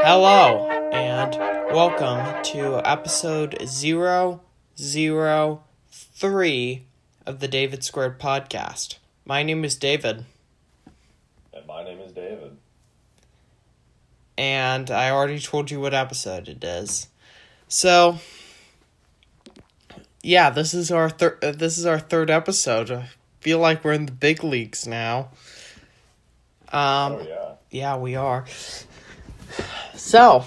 Hello, and welcome to episode 003 of the David Squared podcast. My name is David. And my name is David. And I already told you what episode it is. So, yeah, this is our third episode. I feel like we're in the big leagues now. Oh, yeah. Yeah, we are. So,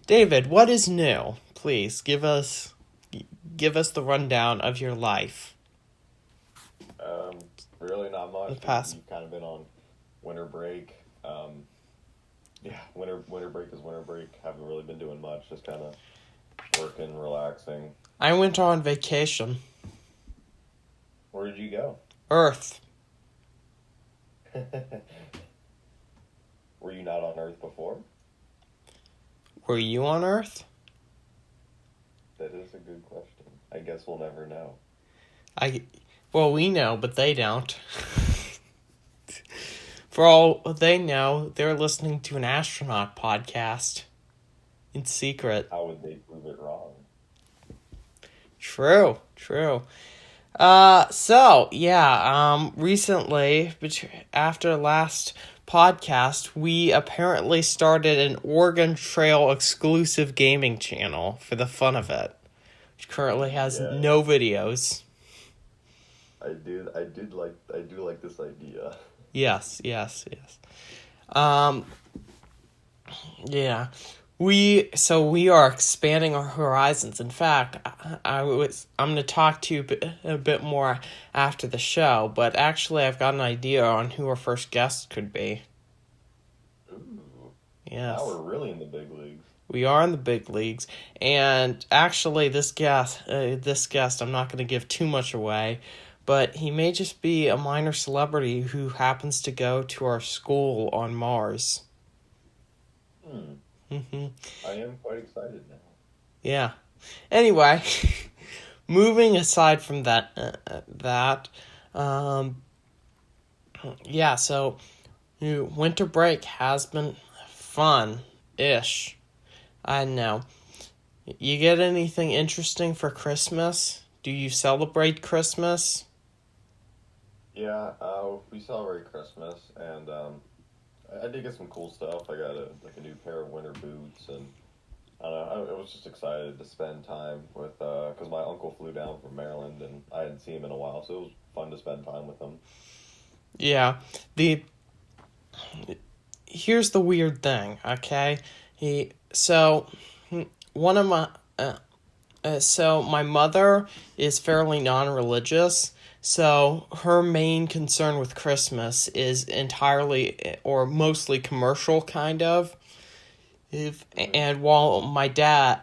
David, what is new? Please give us the rundown of your life. Really not much. You've kind of been on winter break. Winter break is winter break. Haven't really been doing much. Just kind of working, relaxing. I went on vacation. Where did you go? Earth. Were you not on Earth before? Were you on Earth? That is a good question. I guess we'll never know. Well, we know, but they don't. For all they know, they're listening to an astronaut podcast in secret. How would they prove it wrong? True. Recently, after last podcast, we apparently started an Oregon Trail exclusive gaming channel for the fun of it, which currently has no videos. I do like this idea. Yes. We are expanding our horizons. In fact, I'm going to talk to you a bit more after the show, but actually I've got an idea on who our first guest could be. Ooh. Yes. Now we're really in the big leagues. We are in the big leagues, and actually this guest, I'm not going to give too much away, but he may just be a minor celebrity who happens to go to our school on Mars. I am quite excited now. Yeah. Anyway, moving aside from that, so winter break has been fun-ish. I know. You get anything interesting for Christmas? Do you celebrate Christmas? Yeah, we celebrate Christmas, and I did get some cool stuff. I got a new pair of winter boots, and I don't know, I was just excited to spend time with, because my uncle flew down from Maryland, and I hadn't seen him in a while, so it was fun to spend time with him. Yeah, here's the weird thing, okay? My mother is fairly non-religious, so her main concern with Christmas is entirely or mostly commercial, kind of. And while my dad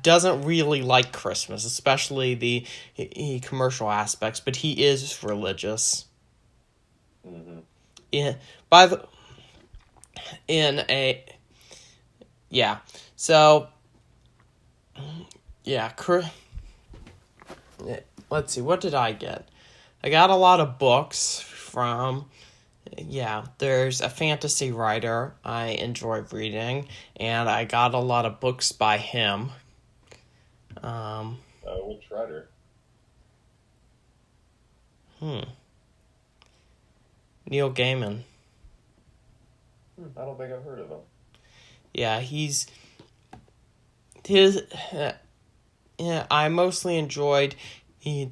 doesn't really like Christmas, especially the commercial aspects, but he is religious. Mm-hmm. Let's see, what did I get? I got a lot of books from, there's a fantasy writer I enjoy reading, and I got a lot of books by him. Which writer? Neil Gaiman. I don't think I've heard of him. Yeah, I mostly enjoyed,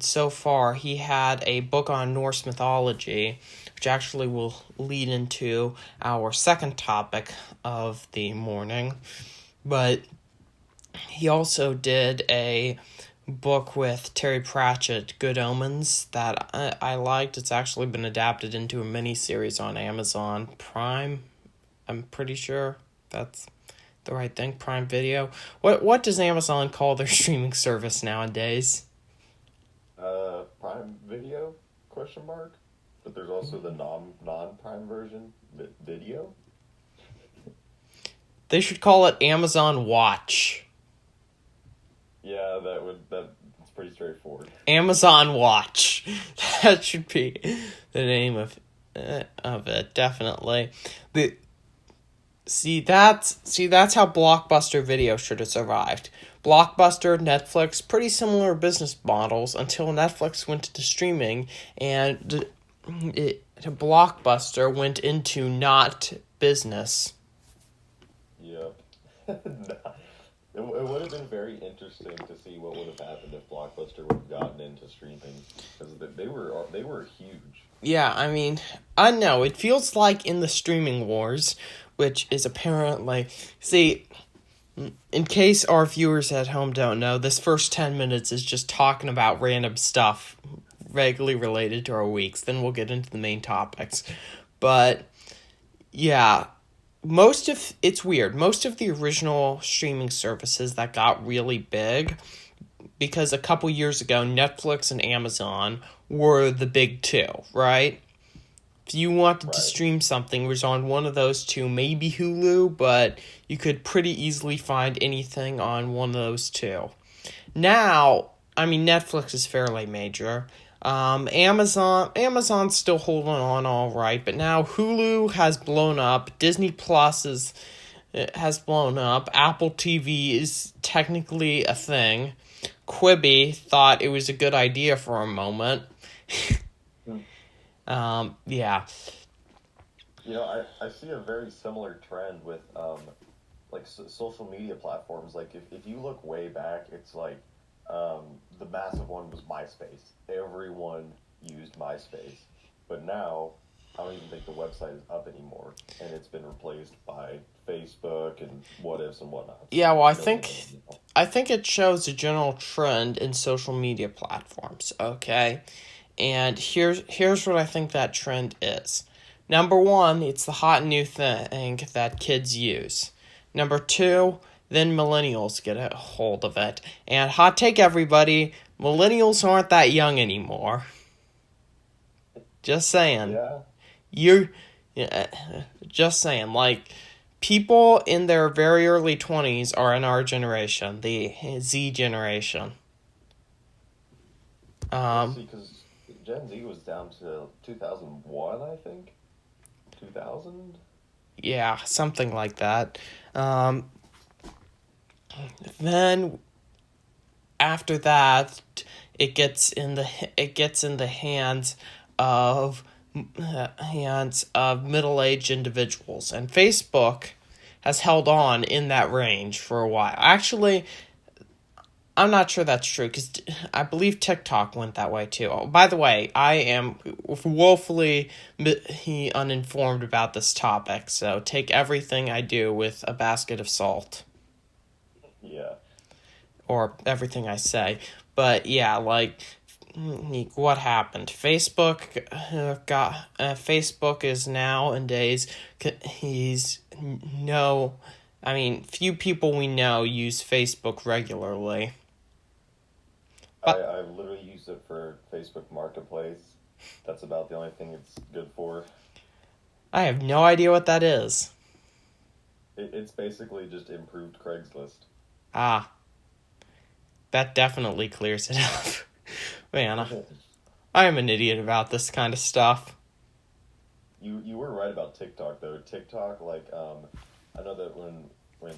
so far, he had a book on Norse mythology, which actually will lead into our second topic of the morning, but he also did a book with Terry Pratchett, Good Omens, that I liked. It's actually been adapted into a miniseries on Amazon Prime. I'm pretty sure that's the right thing, Prime Video. What does Amazon call their streaming service nowadays? Prime Video? ? But there's also the non-Prime version, Video. They should call it Amazon Watch. Yeah, that's pretty straightforward. Amazon Watch. That should be the name of it, definitely. That's how Blockbuster Video should have survived. Blockbuster, Netflix, pretty similar business models until Netflix went into streaming and Blockbuster went into not business. Yep. It would have been very interesting to see what would have happened if Blockbuster would have gotten into streaming, because they were huge. Yeah, I mean, I know it feels like in the streaming wars, which is apparently in case our viewers at home don't know, this first 10 minutes is just talking about random stuff vaguely related to our weeks. Then we'll get into the main topics. But yeah, it's weird. Most of the original streaming services that got really big, because a couple years ago, Netflix and Amazon were the big two, right? If you wanted to stream something, it was on one of those two, maybe Hulu, but you could pretty easily find anything on one of those two. Now, I mean, Netflix is fairly major. Amazon's still holding on all right, but now Hulu has blown up. Disney Plus has blown up. Apple TV is technically a thing. Quibi thought it was a good idea for a moment. Yeah. I see a very similar trend with social media platforms. Like if you look way back, it's like the massive one was MySpace. Everyone used MySpace, but now I don't even think the website is up anymore, and it's been replaced by Facebook and what ifs and whatnot. Yeah, well, I think it shows a general trend in social media platforms. Okay. And here's what I think that trend is. Number one, it's the hot new thing that kids use. Number two, then millennials get a hold of it. And hot take, everybody, millennials aren't that young anymore. Just saying. Just saying. Like, people in their very early 20s are in our generation, the Z generation. Because Gen Z was down to 2001, I think. 2000? Yeah, something like that. Then after that, it gets in the hands of middle-aged individuals, and Facebook has held on in that range for a while. Actually, I'm not sure that's true, because I believe TikTok went that way too. Oh, by the way, I am woefully uninformed about this topic, so take everything I do with a basket of salt. Yeah. Or everything I say. But yeah, like, what happened? Facebook is nowadays, few people we know use Facebook regularly. I literally use it for Facebook Marketplace. That's about the only thing it's good for. I have no idea what that is. It's basically just improved Craigslist. Ah. That definitely clears it up. Man, I am an idiot about this kind of stuff. You were right about TikTok, though. TikTok, I know that when we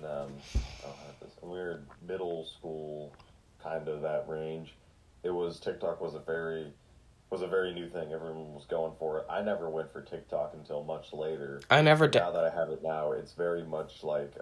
were in middle school, kind of that range, TikTok was a very new thing. Everyone was going for it. I never went for TikTok until much later. I never did. Now that I have it now, it's very much like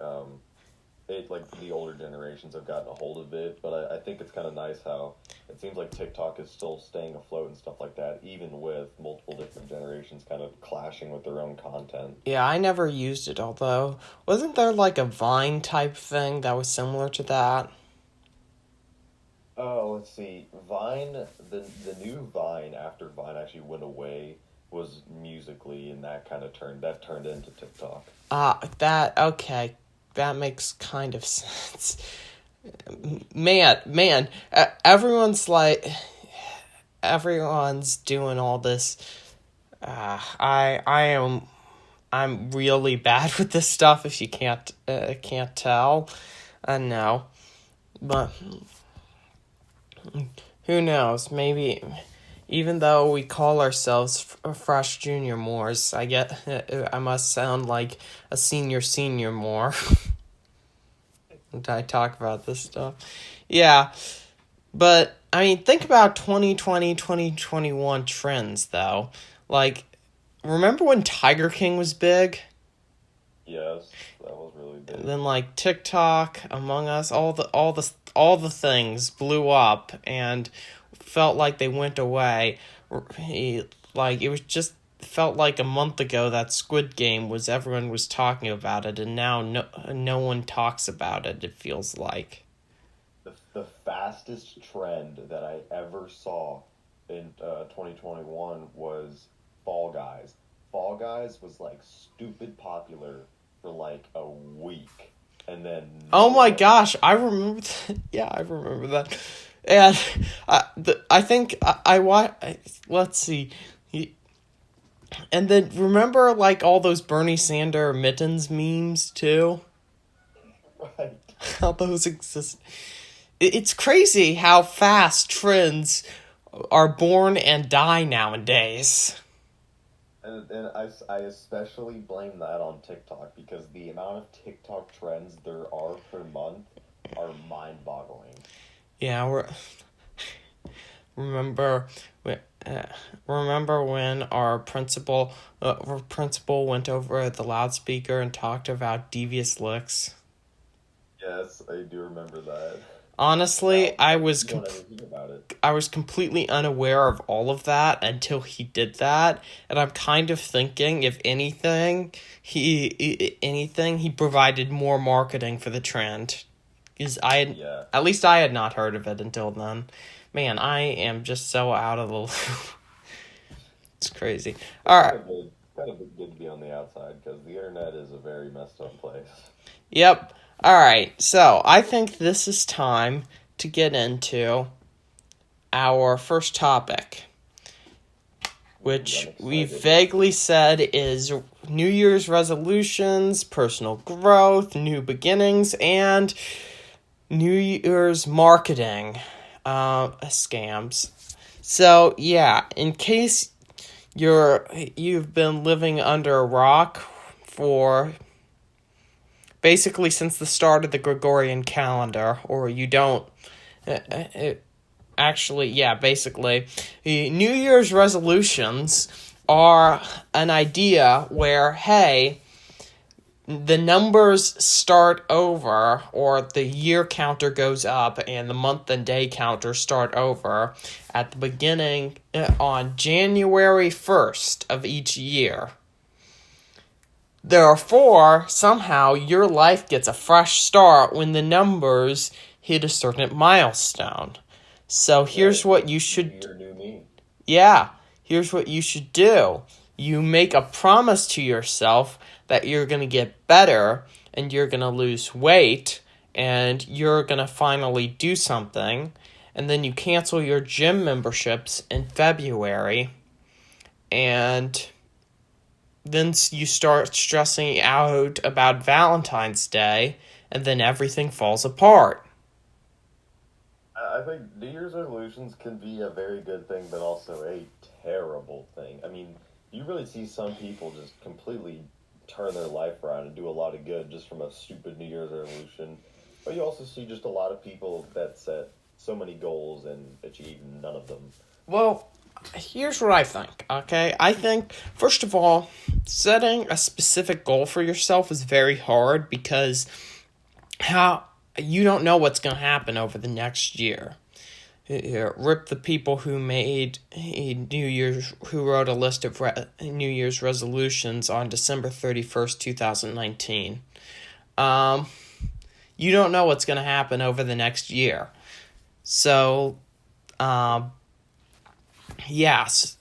the older generations have gotten a hold of it, but I think it's kind of nice how it seems like TikTok is still staying afloat and stuff like that, even with multiple different generations kind of clashing with their own content. Yeah, I never used it, although, wasn't there like a Vine type thing that was similar to that? Oh, let's see. Vine, the new Vine, after Vine actually went away, was Musical.ly, and that turned into TikTok. Okay. That makes kind of sense. Man, everyone's doing all this. I'm really bad with this stuff. If you can't tell, no, but who knows? Maybe Even though we call ourselves Fresh Junior Moors, I must sound like a senior more. When I talk about this stuff. Yeah, but, I mean, think about 2020, 2021 trends, though. Like, remember when Tiger King was big? Yes, that was really big. And then, like, TikTok, Among Us, all the things blew up and felt like they went away. Like, it was just felt like a month ago that Squid Game was everyone was talking about it, and now no one talks about it. It feels like The fastest trend that I ever saw in 2021 was Fall Guys. Fall Guys was like stupid popular for like a week, and then oh no my one. gosh, I remember that. Yeah, I remember that. And I think let's see. And then remember like all those Bernie Sanders mittens memes too? Right. How those exist. It's crazy how fast trends are born and die nowadays. And I especially blame that on TikTok because the amount of TikTok trends there are per month are mind-boggling. Yeah, remember uh, remember when our principal went over the loudspeaker and talked about devious licks? Yes, I do remember that. Honestly, Now, you don't ever hear about it. I was completely unaware of all of that until he did that, and I'm kind of thinking, if anything, he provided more marketing for the trend, because Yeah. at least I had not heard of it until then. Man, I am just so out of the loop. It's crazy. All right. Kind of good to be on the outside because the internet is a very messed up place. Yep. All right. So I think this is time to get into our first topic, which we vaguely said is New Year's resolutions, personal growth, new beginnings, and New Year's marketing scams. So yeah, in case you've been living under a rock for basically since the start of the Gregorian calendar, or you don't. Actually, yeah, basically, New Year's resolutions are an idea where, hey, the numbers start over, or the year counter goes up, and the month and day counter start over at the beginning on January 1st of each year. Therefore, somehow your life gets a fresh start when the numbers hit a certain milestone. So here's what you should. New me. Yeah, here's what you should do. You make a promise to yourself that you're going to get better and you're going to lose weight and you're going to finally do something. And then you cancel your gym memberships in February. And then you start stressing out about Valentine's Day. And then everything falls apart. I think New Year's resolutions can be a very good thing, but also a terrible thing. I mean, you really see some people just completely turn their life around and do a lot of good just from a stupid New Year's resolution. But you also see just a lot of people that set so many goals and achieve none of them. Well, here's what I think, okay? I think, first of all, setting a specific goal for yourself is very hard because you don't know what's going to happen over the next year. Rip the people who who wrote a list of New Year's resolutions on December 31st, 2019. You don't know what's going to happen over the next year. So, yes,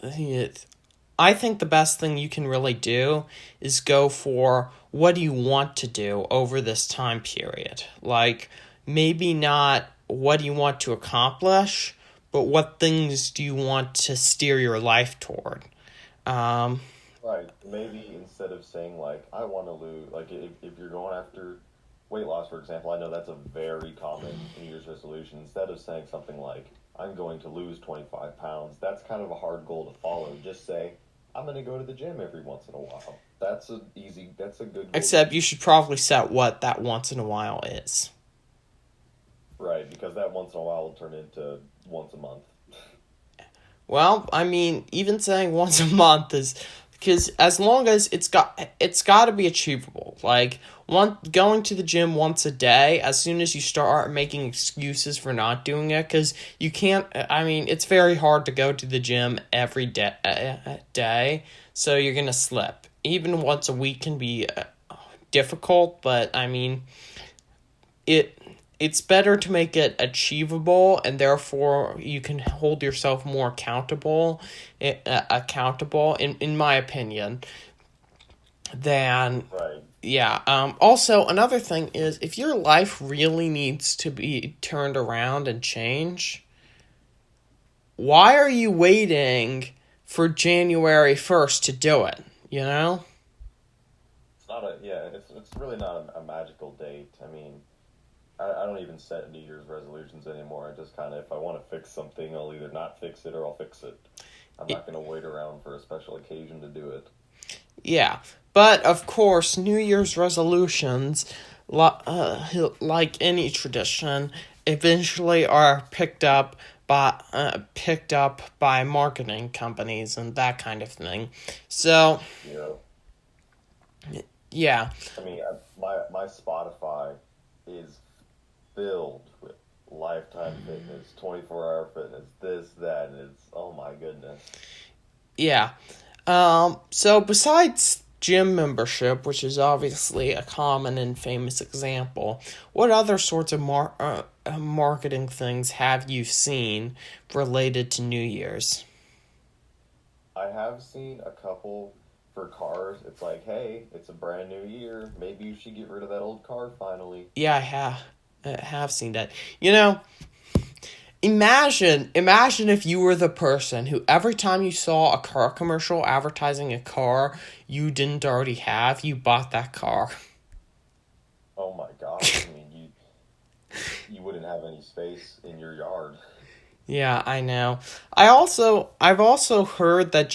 I think the best thing you can really do is go for what do you want to do over this time period. Like, maybe not what do you want to accomplish, but what things do you want to steer your life toward. Right. Maybe instead of saying, like, I want to lose, like, if you're going after weight loss, for example, I know that's a very common New Year's resolution. Instead of saying something like, I'm going to lose 25 pounds. That's kind of a hard goal to follow. Just say, I'm going to go to the gym every once in a while. That's a good goal to Except you achieve. should probably set what that once in a while is. Right, because that once in a while will turn into once a month. Well, I mean, even saying once a month is because as long as it's got to be achievable. Like going to the gym once a day. As soon as you start making excuses for not doing it, because you can't. I mean, it's very hard to go to the gym every day, so you're gonna slip. Even once a week can be difficult, but I mean, it it's better to make it achievable, and therefore you can hold yourself more accountable in my opinion, than Right. yeah. Also, another thing is, if your life really needs to be turned around and change, why are you waiting for January 1st to do it, you know? It's really not a magical date. I mean, I don't even set New Year's resolutions anymore. I just kind of, if I want to fix something, I'll either not fix it or I'll fix it. I'm not going to wait around for a special occasion to do it. Yeah, but of course, New Year's resolutions, like any tradition, eventually are picked up by marketing companies and that kind of thing. So You know, yeah, I mean, my Spotify is filled with Lifetime Fitness, 24-hour fitness, this, that, and it's, oh my goodness. yeah. So besides gym membership, which is obviously a common and famous example, what other sorts of marketing things have you seen related to New Year's? I have seen a couple for cars. It's like, hey, it's a brand new year. Maybe you should get rid of that old car finally. Yeah, I have seen that. You know, imagine if you were the person who every time you saw a car commercial advertising a car you didn't already have, you bought that car. Oh my gosh, I mean, you wouldn't have any space in your yard. Yeah, I know. I've also heard that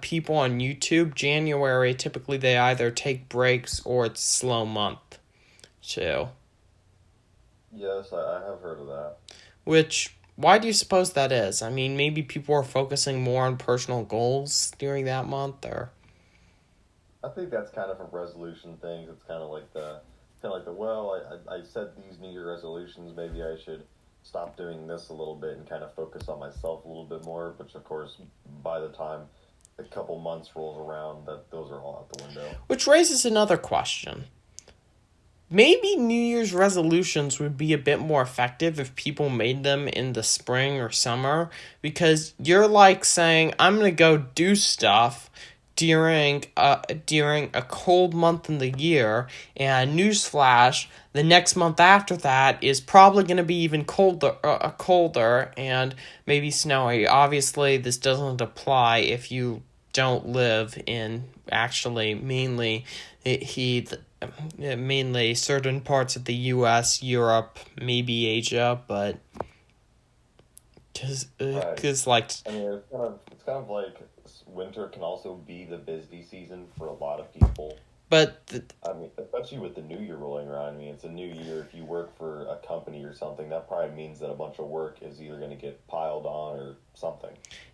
people on YouTube, January, typically they either take breaks or it's slow month too. Yes, I have heard of that. Which, why do you suppose that is? I mean, maybe people are focusing more on personal goals during that month, or I think that's kind of a resolution thing. It's kind of like the well, I set these New Year resolutions. Maybe I should stop doing this a little bit and kind of focus on myself a little bit more. Which, of course, by the time a couple months rolls around, that those are all out the window. which raises another question. Maybe New Year's resolutions would be a bit more effective if people made them in the spring or summer, because you're like saying, I'm going to go do stuff during a cold month in the year, and newsflash, the next month after that is probably going to be even colder and maybe snowy. Obviously, this doesn't apply if you don't live in actually mainly certain parts of the U.S., Europe, maybe Asia, but Right. cause like I mean, it's kind of like winter can also be the busy season for a lot of people. but I mean, especially with the new year rolling around. I mean, it's a new year. If you work for a company or something, that probably means that a bunch of work is either going to get piled on or something.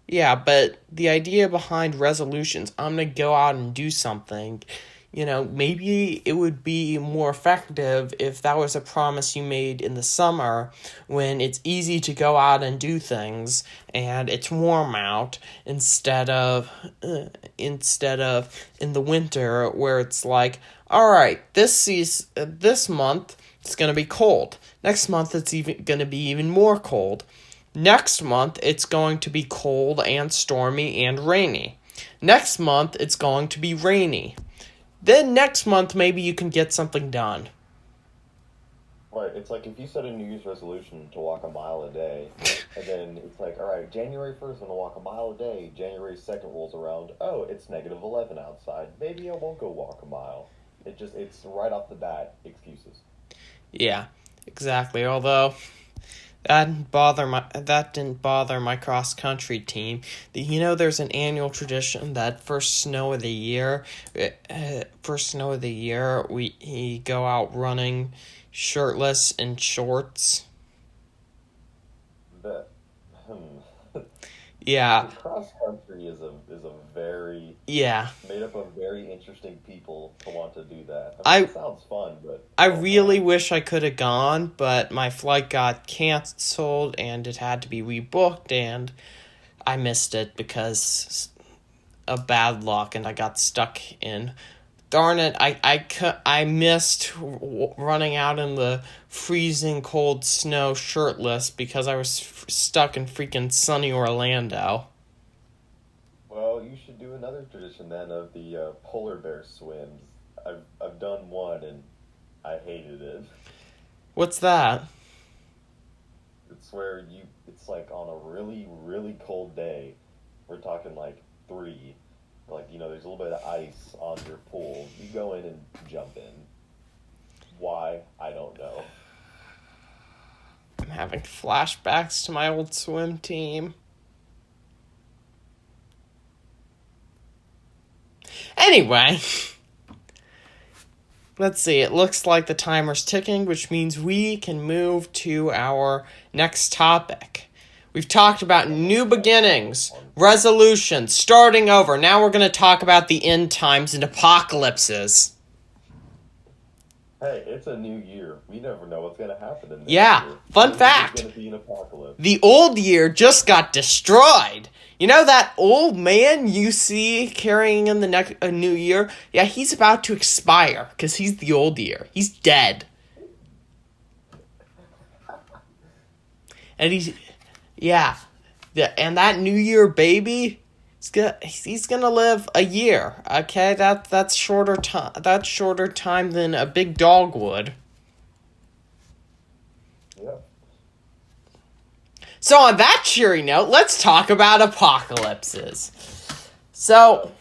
yeah, but the idea behind resolutions, I'm gonna go out and do something. Maybe it would be more effective if that was a promise you made in the summer when it's easy to go out and do things and it's warm out, instead of in the winter where it's like, all right, this month it's gonna be cold. Next month it's even gonna be even more cold. Next month, it's going to be cold and stormy and rainy. Next month, it's going to be rainy. Then next month, maybe you can get something done. Right. It's like if you set a New Year's resolution to walk a mile a day, and then it's like, all right, January 1st, I'm going to walk a mile a day. January 2nd rolls around. Oh, it's -11 outside. Maybe I won't go walk a mile. It's right off the bat excuses. Yeah, exactly. Although, That didn't bother my cross country team. There's an annual tradition that first snow of the year, we go out running shirtless in shorts. That Yeah, cross country is a very yeah. made up of very interesting people to want to do that. I It sounds fun, but I oh really my. wish I could have gone, but my flight got canceled and it had to be rebooked, and I missed it because of bad luck, and I got stuck in. Darn it! I missed running out in the freezing cold snow shirtless because I was stuck in freaking sunny Orlando. Well, you should do another tradition then of the polar bear swims. I've done one and I hated it. What's that? It's where it's like on a really, really cold day. We're talking like 3. Like, there's a little bit of ice on your pool. You go in and jump in. Why? I don't know. I'm having flashbacks to my old swim team. Anyway, let's see. It looks like the timer's ticking, which means we can move to our next topic. We've talked about new beginnings, resolutions, starting over. Now we're going to talk about the end times and apocalypses. Hey, it's a new year. We never know what's going to happen in this Yeah, year. fun Maybe fact. There's going to be an apocalypse. The old year just got destroyed. You know that old man you see carrying in the new year? Yeah, he's about to expire because he's the old year. He's dead. And and that new year baby, he's gonna live a year. Okay, that's shorter time. That's shorter time than a big dog would. Yeah. So on that cheery note, let's talk about apocalypses. So,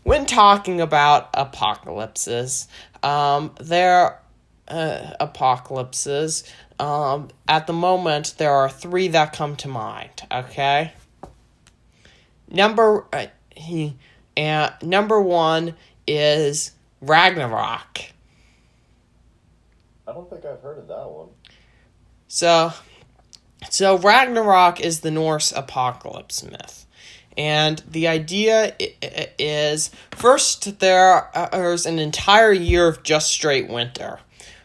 when talking about apocalypses, apocalypses, at the moment, there are 3 that come to mind, okay? Number 1 is Ragnarok. I don't think I've heard of that one. So Ragnarok is the Norse apocalypse myth. And the idea is, first, there's an entire year of just straight winter,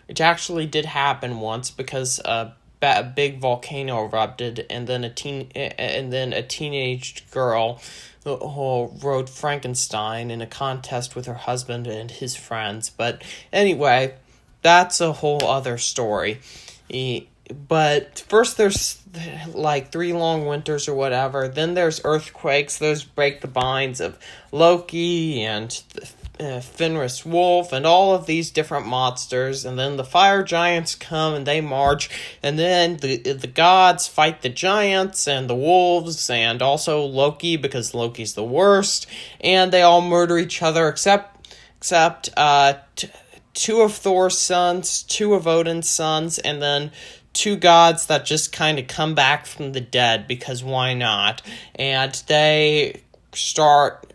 which actually did happen once because a big volcano erupted, and then a teenage girl who wrote Frankenstein in a contest with her husband and his friends. But anyway, that's a whole other story. But first there's like 3 long winters or whatever. Then there's earthquakes. Those break the binds of Loki and Fenris Wolf and all of these different monsters. And then the fire giants come and they march. And then the gods fight the giants and the wolves and also Loki because Loki's the worst. And they all murder each other except 2 of Thor's sons, 2 of Odin's sons, and then 2 gods that just kind of come back from the dead because why not? And they start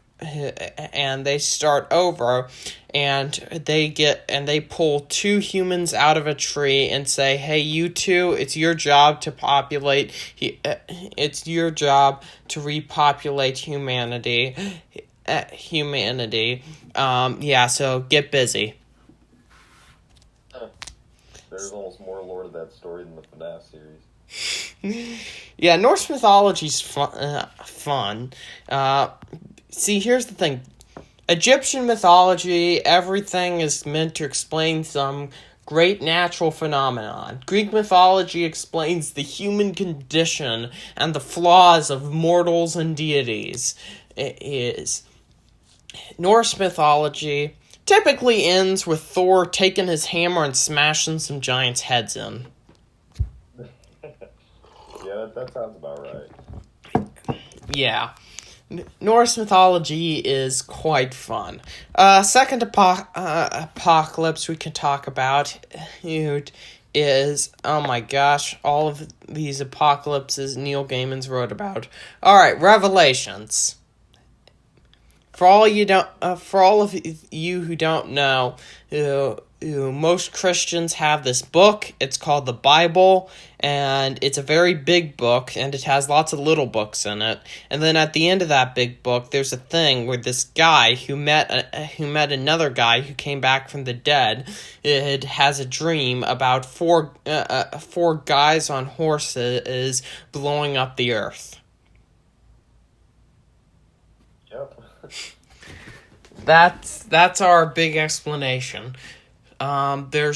over, and they pull 2 humans out of a tree and say, "Hey, you 2, it's your job to populate. It's your job to repopulate humanity. So get busy." There's almost more lore to that story than the FNAF series. Yeah, Norse mythology's fun. See, here's the thing. Egyptian mythology, everything is meant to explain some great natural phenomenon. Greek mythology explains the human condition and the flaws of mortals and deities. Norse mythology typically ends with Thor taking his hammer and smashing some giants' heads in. Yeah, that sounds about right. Yeah. Norse mythology is quite fun. Second apocalypse we can talk about is, oh my gosh, all of these apocalypses Neil Gaiman's wrote about. All right, Revelations. For all of you who don't know, most Christians have this book. It's called the Bible, and it's a very big book, and it has lots of little books in it. And then at the end of that big book, there's a thing where this guy who met another guy who came back from the dead, it has a dream about four guys on horses blowing up the earth. Yep. That's our big explanation. There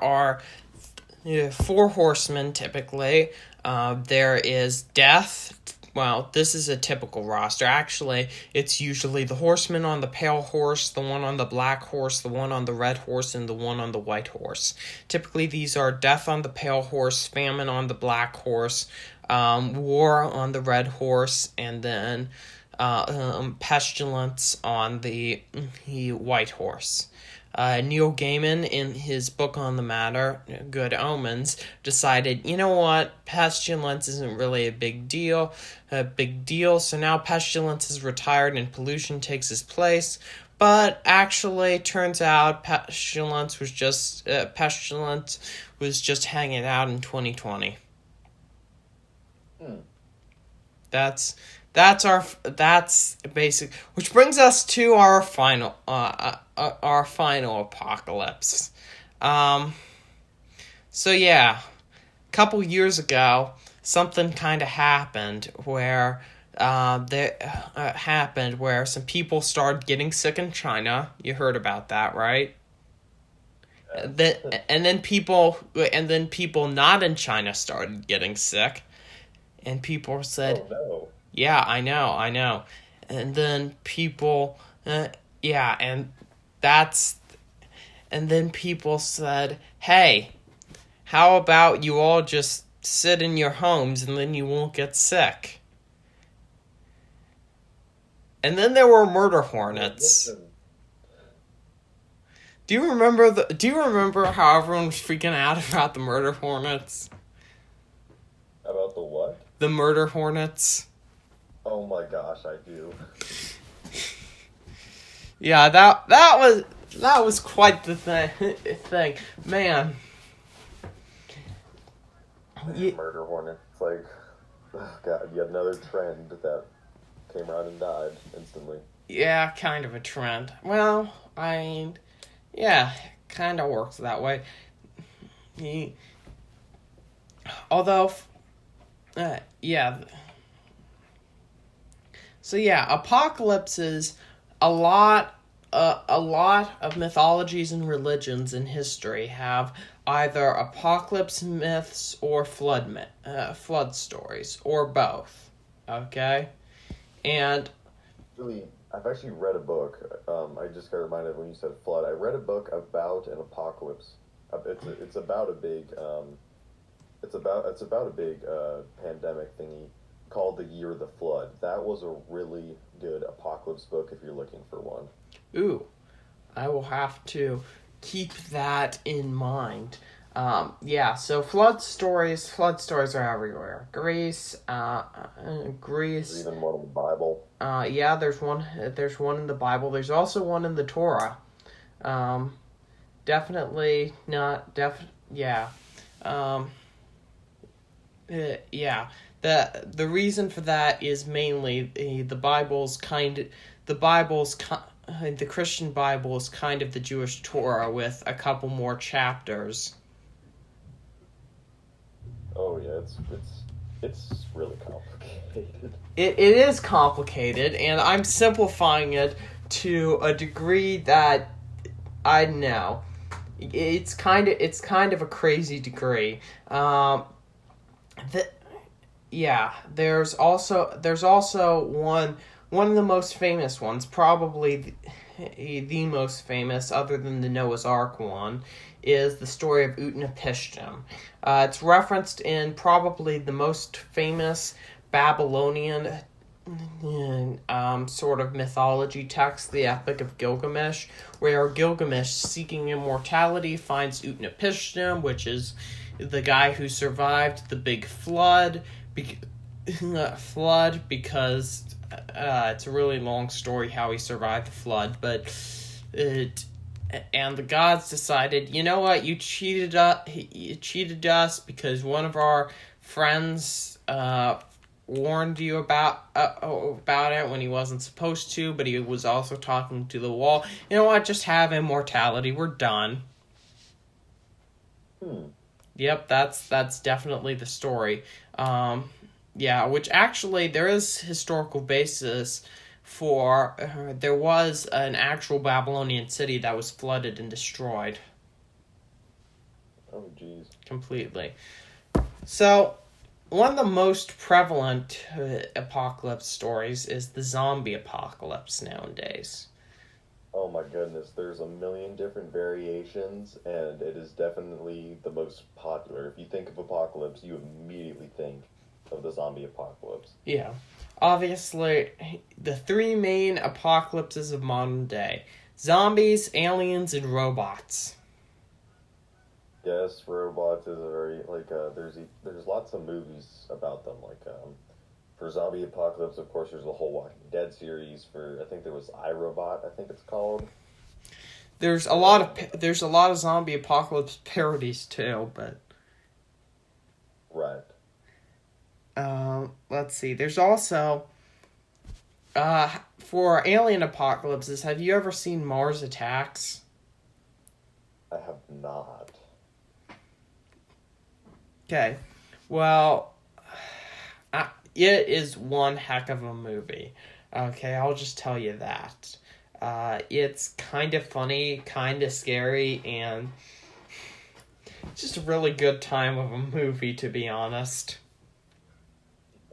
are four horsemen typically. There is death. Well, this is a typical roster. Actually, it's usually the horseman on the pale horse, the one on the black horse, the one on the red horse, and the one on the white horse. Typically, these are death on the pale horse, famine on the black horse, war on the red horse, and then pestilence on the white horse. Neil Gaiman, in his book on the matter, Good Omens, decided, you know what, pestilence isn't really a big deal, so now pestilence is retired and pollution takes his place. But actually, turns out pestilence was just hanging out in 2020. That's basic. Which brings us to our final apocalypse. So yeah, a couple years ago, something kind of happened where where some people started getting sick in China. You heard about that, right? And then people not in China started getting sick, and people said, "Oh no." Yeah, I know. And then people, and then people said, hey, how about you all just sit in your homes and then you won't get sick? And then there were murder hornets. Do you remember how everyone was freaking out about the murder hornets? About the what? The murder hornets. Oh my gosh, I do. Yeah, that was quite the thing. Man. Murder hornet. It's like, oh god, yet another trend that came around and died instantly. Yeah, kind of a trend. Well, I mean, yeah, kind of works that way. Although, yeah. So yeah, apocalypses, a lot of mythologies and religions in history have either apocalypse myths or flood stories, or both. Okay, and really, I've actually read a book. I just got reminded when you said flood. I read a book about an apocalypse. It's about a big pandemic thingy called The Year of the Flood. That was a really good apocalypse book if you're looking for one. Ooh, I will have to keep that in mind. So flood stories are everywhere. Greece. There's even one in the Bible. There's one in the Bible. There's also one in the Torah. The reason for that is mainly the Christian Bible is kind of the Jewish Torah with a couple more chapters. Oh yeah, it's really complicated. It is complicated, and I'm simplifying it to a degree that I know. It's kind of a crazy degree. There's also one of the most famous ones, probably the most famous, other than the Noah's Ark one, is the story of Utnapishtim. It's referenced in probably the most famous Babylonian sort of mythology text, the Epic of Gilgamesh, where Gilgamesh, seeking immortality, finds Utnapishtim, which is the guy who survived the big flood, because it's a really long story how he survived the flood, but and the gods decided, you know what, you cheated us because one of our friends warned you about it when he wasn't supposed to, but he was also talking to the wall. You know what, just have immortality, we're done. Yep, that's definitely the story. Yeah, which actually there is historical basis for. There was an actual Babylonian city that was flooded and destroyed. Oh, jeez. Completely. So, one of the most prevalent apocalypse stories is the zombie apocalypse nowadays. Oh my goodness, there's a million different variations, and it is definitely the most popular. If you think of apocalypse, you immediately think of the zombie apocalypse. Yeah. Obviously, the three main apocalypses of modern day: zombies, aliens, and robots. Yes, robots is a very there's lots of movies about them. For zombie apocalypse, of course, there's the whole Walking Dead series. For I think there was iRobot, I think it's called. There's a lot of zombie apocalypse parodies too, but Right. let's see. There's also for alien apocalypses. Have you ever seen Mars Attacks? I have not. Okay, well, it is one heck of a movie. Okay, I'll just tell you that. It's kind of funny, kind of scary, and it's just a really good time of a movie, to be honest.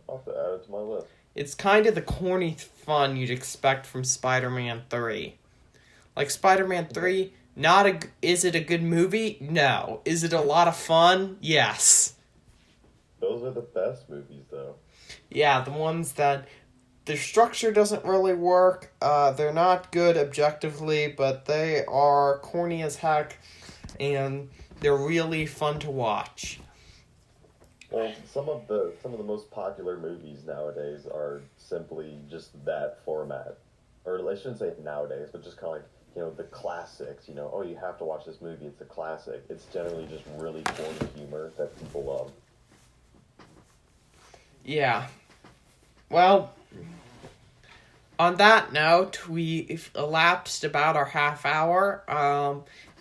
I'll have to add it to my list. It's kind of the corny fun you'd expect from Spider-Man 3. Like, Spider-Man 3, is it a good movie? No. Is it a lot of fun? Yes. Those are the best movies, though. Yeah, the ones that their structure doesn't really work. They're not good objectively, but they are corny as heck, and they're really fun to watch. Well, some of the most popular movies nowadays are simply just that format, or I shouldn't say nowadays, but just kind of like the classics. Oh, you have to watch this movie; it's a classic. It's generally just really corny humor that people love. Yeah. Well, on that note, we've elapsed about our half hour,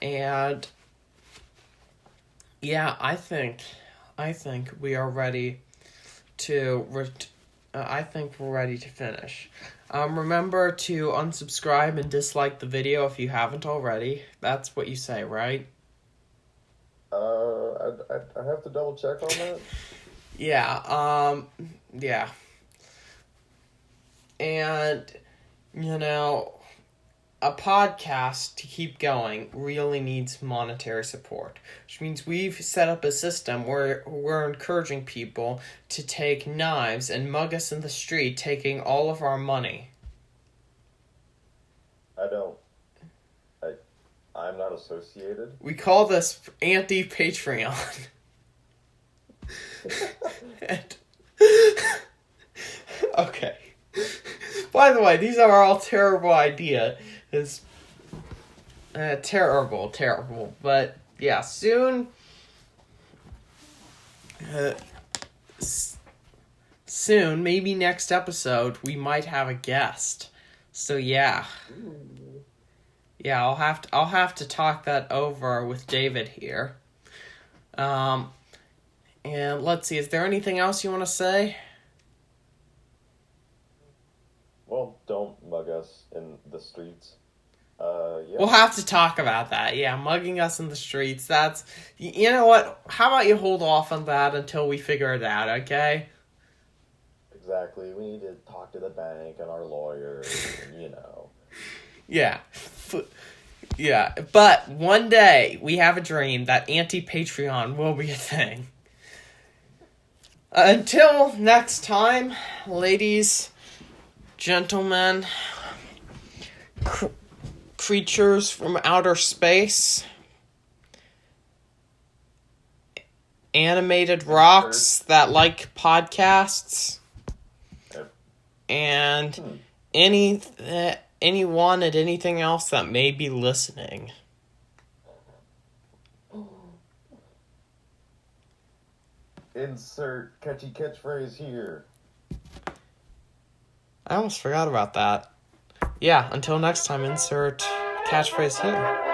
and yeah, I think we are ready to. I think we're ready to finish. Remember to unsubscribe and dislike the video if you haven't already. That's what you say, right? I have to double check on that. Yeah. Yeah. And a podcast to keep going really needs monetary support, which means we've set up a system where we're encouraging people to take knives and mug us in the street, taking all of our money. I'm not associated. We call this anti-Patreon. Okay. By the way, these are all terrible ideas. Terrible. But yeah, soon. Soon, maybe next episode, we might have a guest. So yeah. Yeah, I'll have to talk that over with David here. And let's see, is there anything else you want to say? Well, don't mug us in the streets. Yeah. We'll have to talk about that. Yeah, mugging us in the streets. That's, you know what? How about you hold off on that until we figure it out, okay? Exactly. We need to talk to the bank and our lawyers, and Yeah. Yeah, but one day we have a dream that anti-Patreon will be a thing. Until next time, ladies gentlemen, creatures from outer space, animated rocks that like podcasts, and anyone and anything else that may be listening. Insert catchy catchphrase here. I almost forgot about that. Yeah, until next time, insert catchphrase here.